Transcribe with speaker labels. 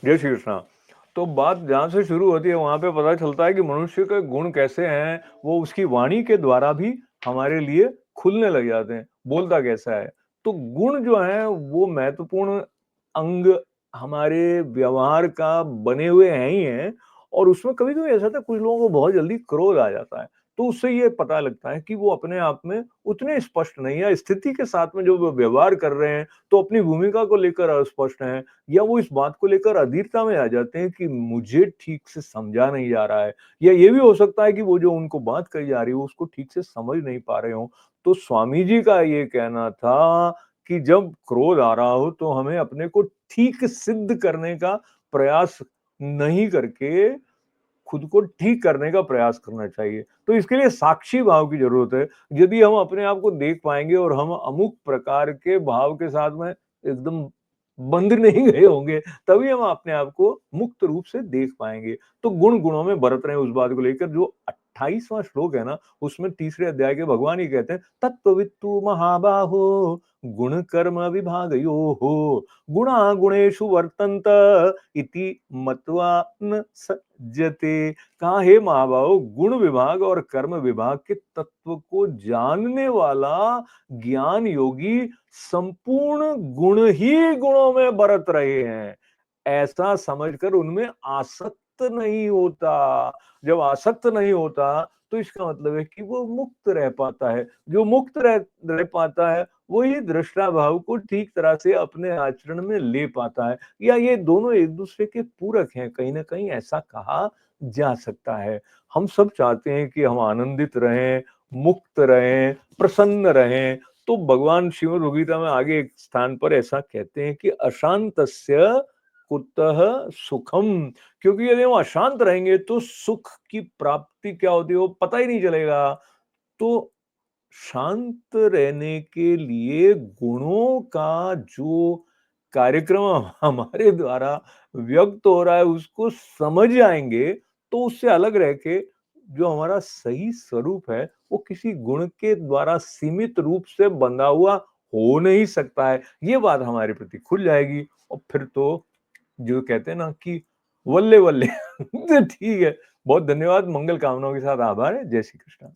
Speaker 1: जय श्री कृष्णा। तो बात जहाँ से शुरू होती है वहाँ पे पता चलता है कि मनुष्य के गुण कैसे हैं, वो उसकी वाणी के द्वारा भी हमारे लिए खुलने लग जाते हैं, बोलता कैसा है। तो गुण जो हैं वो महत्वपूर्ण अंग हमारे व्यवहार का बने हुए हैं ही हैं और उसमें कभी-कभी ऐसा होता है कुछ लोगों को बहुत जल्दी क्रोध आ जाता है। तो उससे ये पता लगता है कि वो अपने आप में उतने स्पष्ट नहीं है, स्थिति के साथ में जो वो व्यवहार कर रहे हैं, तो अपनी भूमिका को लेकर अस्पष्ट हैं या वो इस बात को लेकर अधीरता में आ जाते हैं कि मुझे ठीक से समझा नहीं जा रहा है या ये भी हो सकता है कि वो जो उनको बात कही जा रही है उसको ठीक से समझ नहीं पा रहे हों। तो स्वामी जी का ये कहना था कि जब क्रोध आ रहा हो तो हमें अपने को ठीक सिद्ध करने का प्रयास नहीं करके खुद को ठीक करने का प्रयास करना चाहिए। तो इसके लिए साक्षी भाव की ज़रूरत है। यदि हम अपने आप को देख पाएँगे और हम अमुक प्रकार के भाव के साथ में एकदम बंध नहीं गए होंगे, तभी हम अपने आप को मुक्त रूप से देख पाएँगे। तो गुण-गुणों में बरत रहे हैं उस बात को लेकर जो 28वाँ श्लोक है ना, उसमें तीसरे अध्याय के भगवान ही कहते हैं, तत्त्ववित्तु महाबाहो गुण कर्म विभागयोः गुणा गुणेषु वर्तन्त इति मत्वा न सज्जते। कहा हे महाबाहो गुण विभाग और कर्म विभाग के तत्व को जानने वाला ज्ञान योगी संपूर्ण गुण ही गुणों में बरत रहे हैं ऐसा समझकर उनमें आसक्त नहीं होता। जब आसक्त नहीं होता तो इसका मतलब है कि वो मुक्त रह पाता है। जो मुक्त रह पाता है वही दृष्टा भाव को ठीक तरह से अपने आचरण में ले पाता है या ये दोनों एक दूसरे के पूरक हैं, कहीं ना कहीं ऐसा कहा जा सकता है। हम सब चाहते हैं कि हम आनंदित रहें, मुक्त रहें, प्रसन्न रहें। तो भगवान श्रीमद् भगवद गीता में आगे एक स्थान पर ऐसा कहते हैं कि अशांतस्य कुतः सुखम। क्योंकि यदि हम अशांत रहेंगे तो सुख की प्राप्ति क्या होती है वो पता ही नहीं चलेगा। तो शांत रहने के लिए गुणों का जो कार्यक्रम हमारे द्वारा व्यक्त हो रहा है उसको समझ आएंगे तो उससे अलग रह के जो हमारा सही स्वरूप है वो किसी गुण के द्वारा सीमित रूप से बंधा हुआ हो नहीं सकता है। ये बात हमारे प्रति खुल जाएगी और फिर तो जो कहते हैं ना कि वल्ले वल्ले तो ठीक है। बहुत धन्यवाद। मंगल कामनाओं के साथ आभार है। जय श्री कृष्ण।